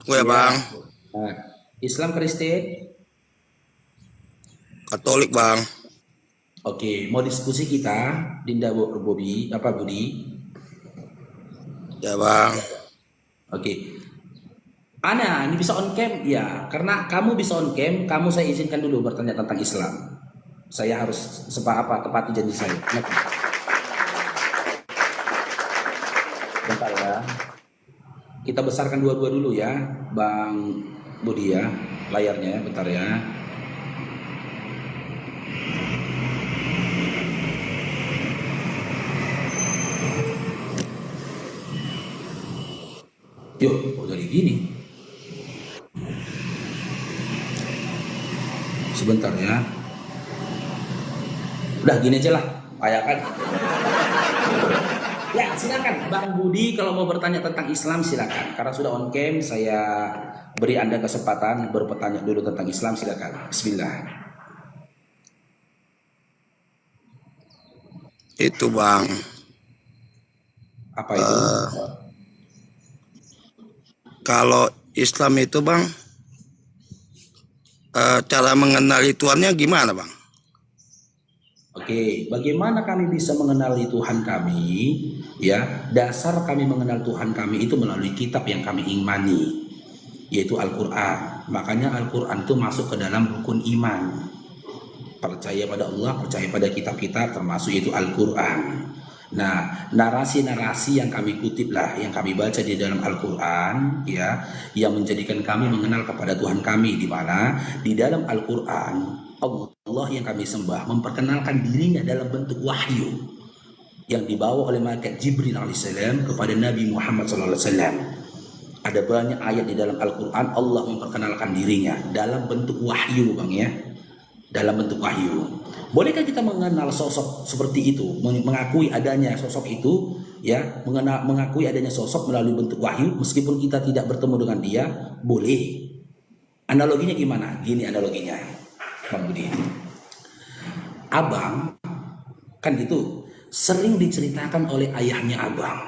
Gue ya Ya. bang, Nah, Islam Kristen. Katolik bang. Oke, mau diskusi kita, Dinda Bobi, apa Budi? Ya bang. Oke. Ana, ini bisa on cam? Ya, karena kamu bisa on cam, kamu saya izinkan dulu bertanya tentang Islam. Saya harus tepati janji saya. Kenapa? Bentar ya. Kita besarkan dua-dua dulu ya, Bang Budi ya, layarnya ya, bentar ya. Yuk, kok jadi gini? Sebentar ya. Udah gini aja lah, kayak kan. Ya, silakan Bang Budi kalau mau bertanya tentang Islam silakan. Karena sudah on cam, saya beri Anda kesempatan bertanya dulu tentang Islam silakan. Bismillah. Itu bang, Apa itu? kalau Islam itu bang, cara mengenali Tuhannya gimana bang? Oke, bagaimana kami bisa mengenali Tuhan kami? Ya, dasar kami mengenal Tuhan kami itu melalui kitab yang kami imani, yaitu Al-Qur'an. Makanya Al-Qur'an itu masuk ke dalam rukun iman. Percaya pada Allah, percaya pada kitab-kitab termasuk itu Al-Qur'an. Nah, narasi-narasi yang kami kutip lah, yang kami baca di dalam Al-Quran, ya, yang menjadikan kami mengenal kepada Tuhan kami, di mana di dalam Al-Quran Allah yang kami sembah memperkenalkan dirinya dalam bentuk wahyu yang dibawa oleh malaikat Jibril alaihissalam kepada Nabi Muhammad SAW. Ada banyak ayat di dalam Al-Quran Allah memperkenalkan dirinya dalam bentuk wahyu, bang ya, dalam bentuk wahyu. Bolehkah kita mengenal sosok seperti itu, mengakui adanya sosok itu, ya, mengakui adanya sosok melalui bentuk wahyu, meskipun kita tidak bertemu dengan dia, boleh. Analoginya gimana? Gini analoginya, Bang Budi. Abang, kan itu sering diceritakan oleh ayahnya abang,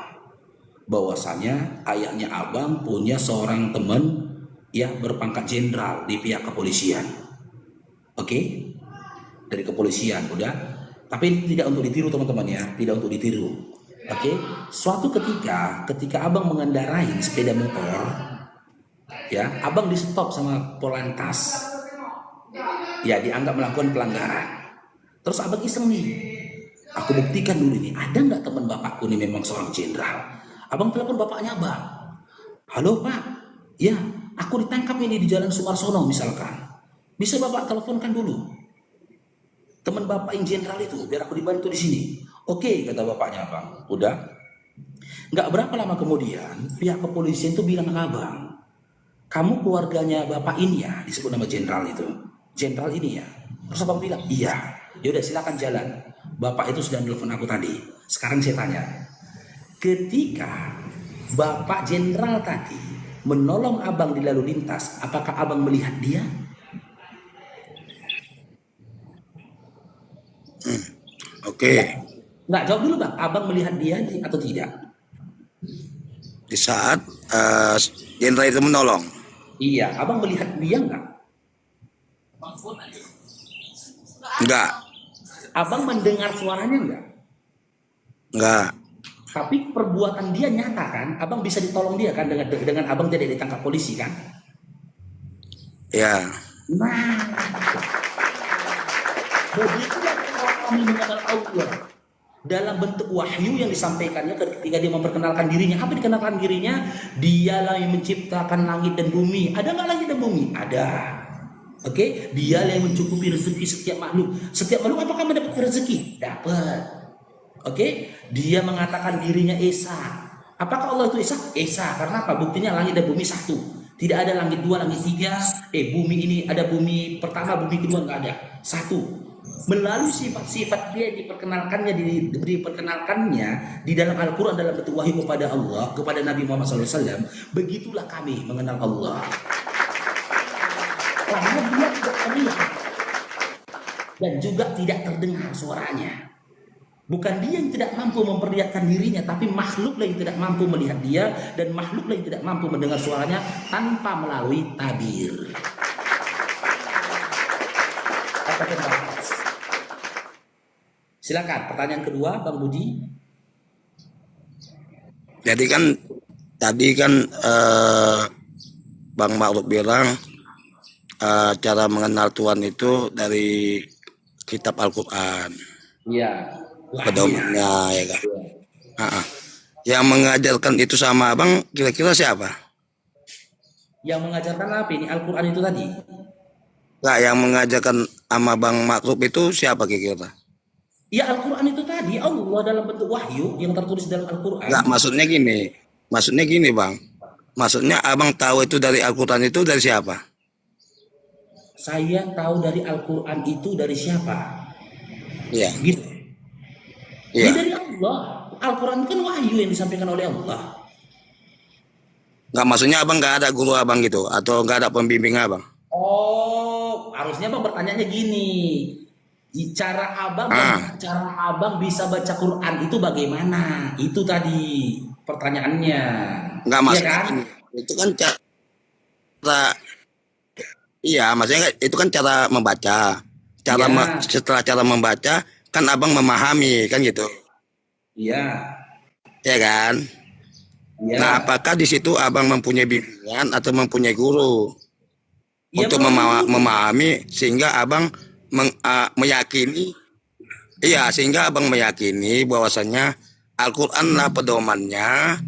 bahwasanya ayahnya abang punya seorang teman yang berpangkat jenderal di pihak kepolisian. Oke? Dari kepolisian udah, tapi ini tidak untuk ditiru teman-teman ya, tidak untuk ditiru. Oke, suatu ketika abang mengendarai sepeda motor, ya, abang di stop sama polantas, ya, dianggap melakukan pelanggaran. Terus abang iseng nih, aku buktikan dulu nih, ada nggak teman bapakku nih memang seorang jenderal. Abang telepon bapaknya abang, halo pak, ya, aku ditangkap ini di Jalan Sumarsono misalkan, bisa bapak teleponkan dulu teman bapak yang jenderal itu biar aku dibantu di sini. Oke, kata bapaknya abang. Udah. Nggak berapa lama kemudian pihak kepolisian itu bilang ke abang, kamu keluarganya bapak ini ya, disebut nama jenderal itu, jenderal ini ya. Terus abang bilang iya. Ya udah silakan jalan, bapak itu sudah nelfon aku tadi. Sekarang saya tanya, ketika bapak jenderal tadi menolong abang di lalu lintas, apakah abang melihat dia? Enggak. Oke, Enggak, jawab dulu bang, abang melihat dia atau tidak? di saat jenderal itu menolong, Iya, abang melihat dia enggak? enggak, Abang mendengar suaranya enggak? enggak, Tapi perbuatan dia nyata kan? Abang bisa ditolong dia kan dengan abang tidak ditangkap polisi kan? ya, Nah, begitulah cara kami mengenal Allah dalam bentuk wahyu yang disampaikannya ketika dia memperkenalkan dirinya. Apa dikenalkan dirinya? Dialah yang menciptakan langit dan bumi. Ada nggak langit dan bumi? Ada. Oke, dia yang mencukupi rezeki setiap makhluk. Setiap makhluk apakah mendapat rezeki? Dapat. Oke, dia mengatakan dirinya Esa. Apakah Allah itu Esa? Esa. Karena apa? Buktinya langit dan bumi satu. Tidak ada langit dua, langit tiga. Bumi ini ada bumi pertama, bumi kedua, nggak ada. Satu. Melalui sifat-sifat dia diperkenalkannya, diperkenalkannya di dalam Al-Quran dalam bentuk wahyu kepada Allah, kepada Nabi Muhammad SAW. Begitulah kami mengenal Allah. Karena dia tidak terlihat dan juga tidak terdengar suaranya. Bukan dia yang tidak mampu memperlihatkan dirinya, tapi makhluklah yang tidak mampu melihat dia, dan makhluklah yang tidak mampu mendengar suaranya tanpa melalui tabir. Apa pendapat? Silakan, pertanyaan kedua, Bang Budi. Jadi kan tadi kan Bang Ma'ruf bilang cara mengenal Tuhan itu dari kitab Al-Quran, Iya. pedomannya ya kan. Yang mengajarkan itu sama abang kira-kira siapa? Yang mengajarkan apa ini? Al-Quran itu tadi. Nggak, yang mengajarkan sama Bang Ma'ruf itu siapa kira-kira? Ya Al-Quran itu tadi, Allah dalam bentuk wahyu yang tertulis dalam Al-Quran. Nggak, maksudnya gini Bang. Maksudnya abang tahu itu dari Al-Quran itu dari siapa? Saya tahu dari Al-Quran itu dari siapa? Iya. Gitu. Iya. Ini dari Allah. Al-Quran kan wahyu yang disampaikan oleh Allah. Nggak, maksudnya abang nggak ada guru abang gitu atau nggak ada pembimbing abang? Oh, harusnya Bang bertanyanya gini. Cara abang bisa baca Quran itu bagaimana? Itu tadi pertanyaannya. Nggak, Iya maksudnya kan? gini, itu kan cara, iya maksudnya itu kan cara membaca. Iya, Setelah cara membaca kan abang memahami kan gitu, iya, ya kan? iya. Nah, apakah di situ abang mempunyai bimbingan atau mempunyai guru Iya untuk melalui guru. memahami sehingga abang meyakini, iya sehingga abang meyakini bahwasanya Al-Quranlah pedomannya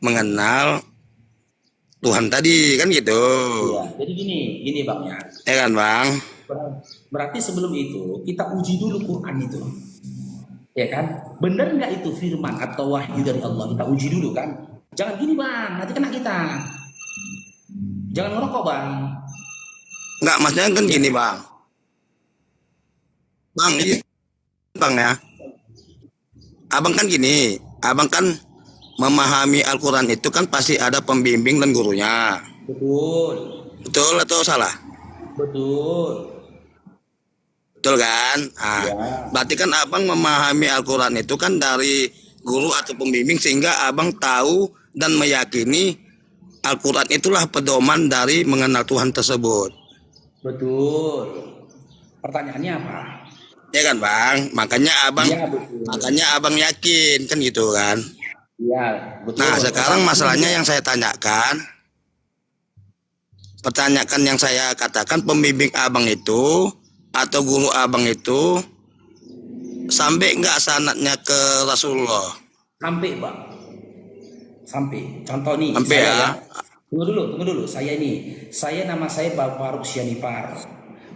mengenal Tuhan tadi kan gitu, Iya. Jadi gini Bang ya. ya kan bang? Berarti sebelum itu kita uji dulu Quran itu. Ya kan? Benar nggak itu firman atau wahyu dari Allah? Kita uji dulu kan? Jangan gini Bang, nanti kena kita. Jangan ngerokok Bang. Nggak, maksudnya kan gini bang, ini bang ya, abang kan gini, abang kan memahami Al-Quran itu kan pasti ada pembimbing dan gurunya, Betul. betul atau salah? Betul. Betul kan? Ya. Berarti kan abang memahami Al-Quran itu kan dari guru atau pembimbing sehingga abang tahu dan meyakini Al-Quran itulah pedoman dari mengenal Tuhan tersebut. Betul. Pertanyaannya apa? Ya kan bang? Iya betul. Makanya abang yakin kan gitu kan? Iya betul. Nah sekarang masalahnya yang saya tanyakan, yang saya katakan pembimbing abang itu atau guru abang itu sampai nggak sanatnya ke Rasulullah? Sampai Bang. Sampai. Contoh nih. Sampai Saya ya? Tunggu dulu. Nama saya Bapak Faruk Syanipar.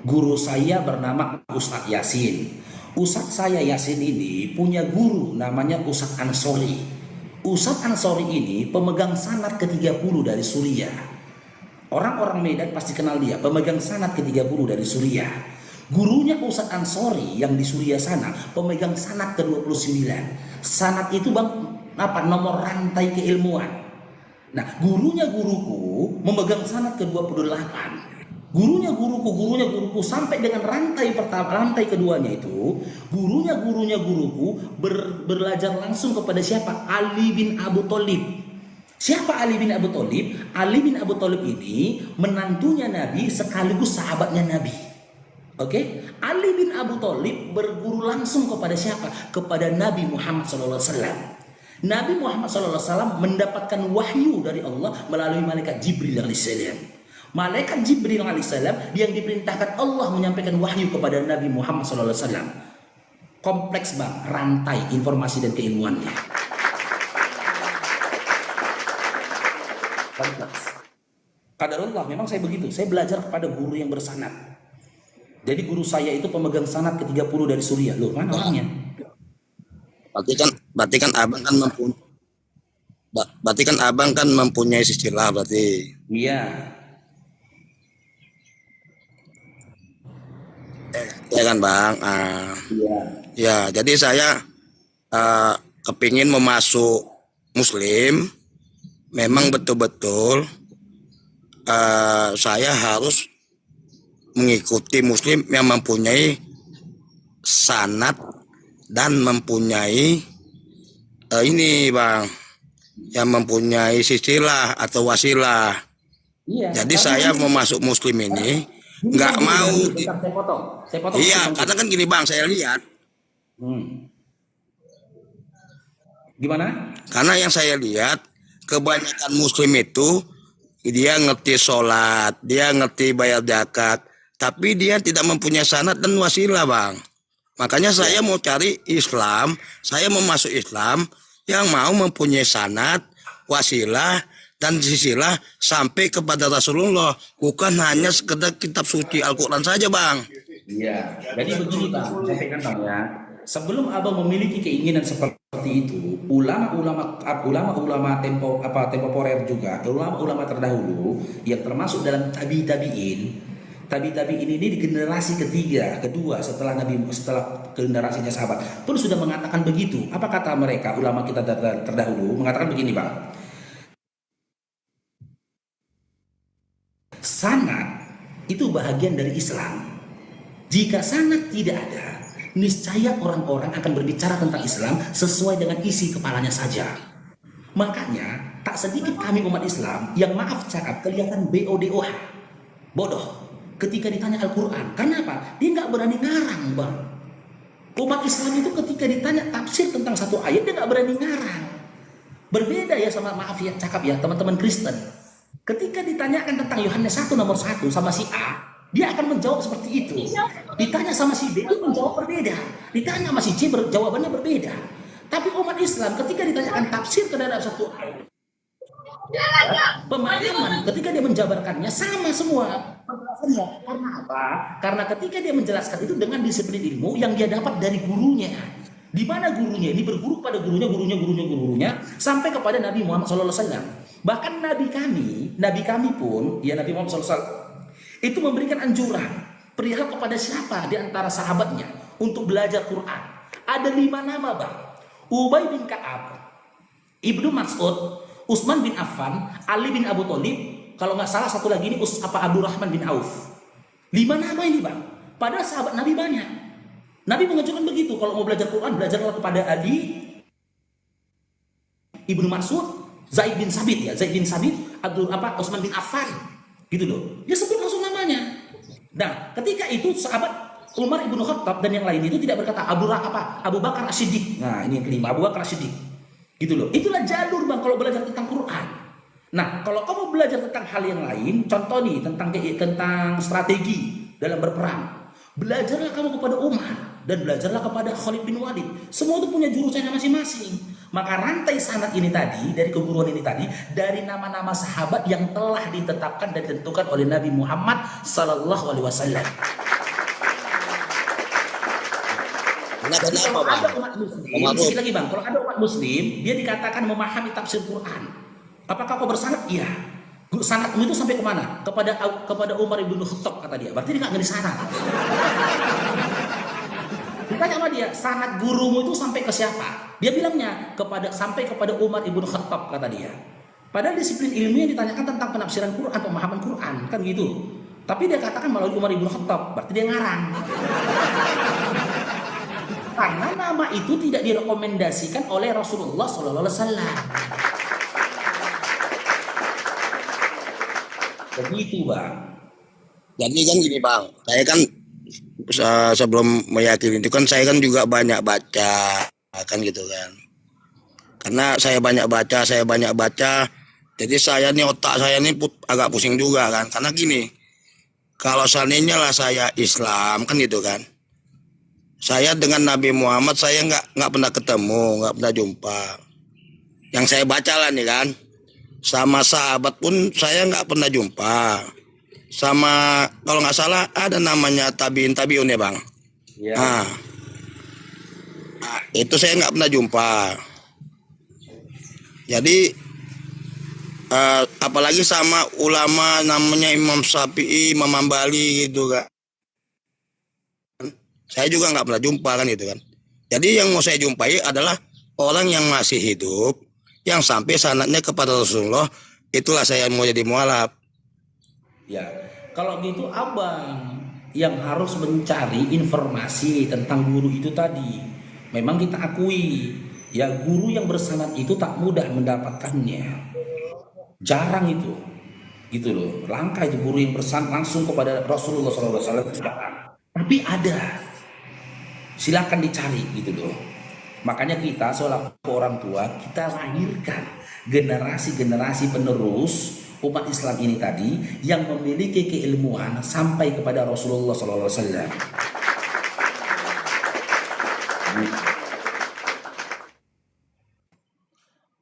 Guru saya bernama Ustadz Yasin. Ustadz saya Yasin ini punya guru namanya Ustadz Ansori. Ustadz Ansori ini pemegang sanad ke-30 dari Suriah. Orang-orang Medan pasti kenal dia, pemegang sanad ke-30 dari Suriah. Gurunya Ustadz Ansori yang di Suriah sana pemegang sanad ke-29. Sanad itu Bang nomor rantai keilmuan. Nah, guruku memegang sanad ke-28. Gurunya guruku sampai dengan rantai pertama, rantai keduanya itu, guruku belajar langsung kepada siapa? Ali bin Abu Thalib. Siapa Ali bin Abu Thalib? Ali bin Abu Thalib ini menantunya Nabi sekaligus sahabatnya Nabi. Oke? Ali bin Abu Thalib berguru langsung kepada siapa? Kepada Nabi Muhammad SAW. Nabi Muhammad SAW mendapatkan wahyu dari Allah melalui malaikat Jibril alaihissalam. Malaikat Jibril alaihissalam yang diperintahkan Allah menyampaikan wahyu kepada Nabi Muhammad SAW. Kompleks Bang, rantai informasi dan keilmuannya. Kompleks. Qadarullah, memang saya begitu. Saya belajar kepada guru yang bersanad. Jadi guru saya itu pemegang sanad ke-30 dari Suriah. Loh, mana orangnya? Berarti kan abang kan mempunyai istilah berarti. Iya. Ya kan bang? Iya. Ya, jadi saya kepingin memasuk Muslim, memang betul-betul saya harus mengikuti Muslim yang mempunyai sanad dan mempunyai ini bang, yang mempunyai silsilah atau wasilah. Iya. Jadi saya mau masuk muslim ini nggak mau. Saya potong. Iya, karena kan gini bang, saya lihat. Gimana? Karena yang saya lihat kebanyakan muslim itu dia ngerti sholat, dia ngerti bayar zakat, tapi dia tidak mempunyai sanad dan wasilah bang. Makanya saya mau cari Islam, saya mau masuk Islam yang mau mempunyai sanad, wasilah, dan silsilah sampai kepada Rasulullah, bukan hanya sekedar kitab suci Al-Quran saja bang. Iya, jadi begini bang, sampaikan bang ya. Sebelum abang memiliki keinginan seperti itu, ulama-ulama temporer juga, ulama-ulama terdahulu yang termasuk dalam tabi'in ini di generasi ketiga, kedua setelah generasinya sahabat pun sudah mengatakan begitu. Apa kata mereka? Ulama kita terdahulu mengatakan begini bang. Sanad itu bahagian dari Islam. Jika sanad tidak ada, niscaya orang-orang akan berbicara tentang Islam sesuai dengan isi kepalanya saja. Makanya tak sedikit kami umat Islam yang maaf cakap kelihatan BODOH, bodoh, ketika ditanya Al-Quran. Karena apa? Dia nggak berani ngarang bang. Umat Islam itu ketika ditanya tafsir tentang satu ayat dia nggak berani ngarang. Berbeda ya sama, maaf ya cakap ya teman-teman Kristen. Ketika ditanyakan tentang Yohanes 1 nomor 1 sama si A, dia akan menjawab seperti itu. Ditanya sama si B, dia menjawab berbeda. Ditanya sama si C, jawabannya berbeda. Tapi umat Islam ketika ditanyakan tafsir terhadap satu ayat, pemahaman ketika dia menjabarkannya sama semua penjelasannya. Karena apa? Karena ketika dia menjelaskan itu dengan disiplin ilmu yang dia dapat dari gurunya. Di mana gurunya ini berguru pada gurunya sampai kepada Nabi Muhammad SAW. Bahkan Nabi kami pun, ya Nabi Muhammad SAW itu memberikan anjuran perihal kepada siapa di antara sahabatnya untuk belajar Quran. Ada 5 nama bang. Ubay bin Ka'ab, Ibnu Mas'ud, Utsman bin Affan, Ali bin Abu Thalib, kalau nggak salah satu lagi ini Abdurrahman bin Auf. 5 nama ini bang. Padahal sahabat Nabi banyak. Nabi mengajarkan begitu, kalau mau belajar Quran, belajarlah kepada Ali, Ibnu Mas'ud, Zaid bin Sabit, Utsman bin Affan, gitu loh. Dia sebut langsung namanya. Nah, ketika itu sahabat Umar ibnu Khattab dan yang lain itu tidak berkata Abu Bakar As-Siddiq. Nah, ini yang kelima, Abu Bakar As-Siddiq. Gitu loh. Itulah jalur bang kalau belajar tentang Quran. Nah, kalau kamu belajar tentang hal yang lain, contoh nih tentang strategi dalam berperang. Belajarlah kamu kepada Umar dan belajarlah kepada Khalid bin Walid. Semua itu punya jurusannya masing-masing. Maka rantai sanad ini tadi, dari keguruan ini tadi, dari nama-nama sahabat yang telah ditetapkan dan ditentukan oleh Nabi Muhammad Sallallahu Alaihi Wasallam. Kalau ada umat Muslim, sedikit lagi bang, kalau ada umat Muslim, dia dikatakan memahami tafsir Quran. Apakah kau bersanad? Iya. Sanadmu itu sampai kemana? Kepada Umar ibnu Khattab kata dia. Berarti dia nggak ngerti sanad. Ditanya sama dia, sanad gurumu itu sampai ke siapa? Dia bilangnya sampai kepada Umar ibnu Khattab kata dia. Padahal disiplin ilmu yang ditanyakan tentang penafsiran Quran, pemahaman Quran, kan gitu. Tapi dia katakan melalui Umar ibnu Khattab, berarti dia ngarang. Karena nama itu tidak direkomendasikan oleh Rasulullah SAW. Begitu bang. Jadi kan gini bang, saya kan sebelum meyakini itu kan saya kan juga banyak baca kan gitu kan. Karena saya banyak baca, jadi saya nih otak saya nih agak pusing juga kan. Karena gini, kalau seandainya lah saya Islam kan gitu kan, saya dengan Nabi Muhammad saya nggak pernah ketemu, nggak pernah jumpa. Yang saya baca lah nih kan, sama sahabat pun saya nggak pernah jumpa. Sama kalau nggak salah ada namanya tabiin ya bang. Ya. Nah, itu saya nggak pernah jumpa. Jadi apalagi sama ulama namanya Imam Syafi'i, Imam Hambali gitu kan. Saya juga nggak pernah jumpa kan gitu kan. Jadi yang mau saya jumpai adalah orang yang masih hidup, yang sampai sanadnya kepada Rasulullah. Itulah saya mau jadi mualaf. Ya, kalau gitu abang yang harus mencari informasi tentang guru itu tadi. Memang kita akui, ya guru yang bersanad itu tak mudah mendapatkannya. Jarang itu. Gitu loh. Langka itu guru yang bersanad langsung kepada Rasulullah SAW, jarang. Tapi ada. Silakan dicari gitu loh. Makanya kita selaku orang tua, kita lahirkan generasi-generasi penerus umat Islam ini tadi yang memiliki keilmuan sampai kepada Rasulullah SAW.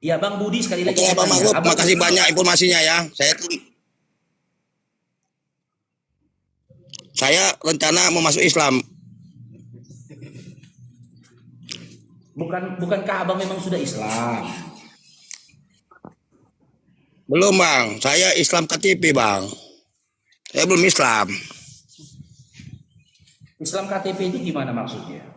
Ya Bang Budi, sekali lagi Oke, saya Bang tanya, Magub, Abang makasih banyak informasinya ya. Saya rencana mau masuk Islam. bukankah Abang memang sudah Islam? Belum Bang, saya Islam KTP Bang. Saya belum Islam. Islam KTP itu gimana maksudnya?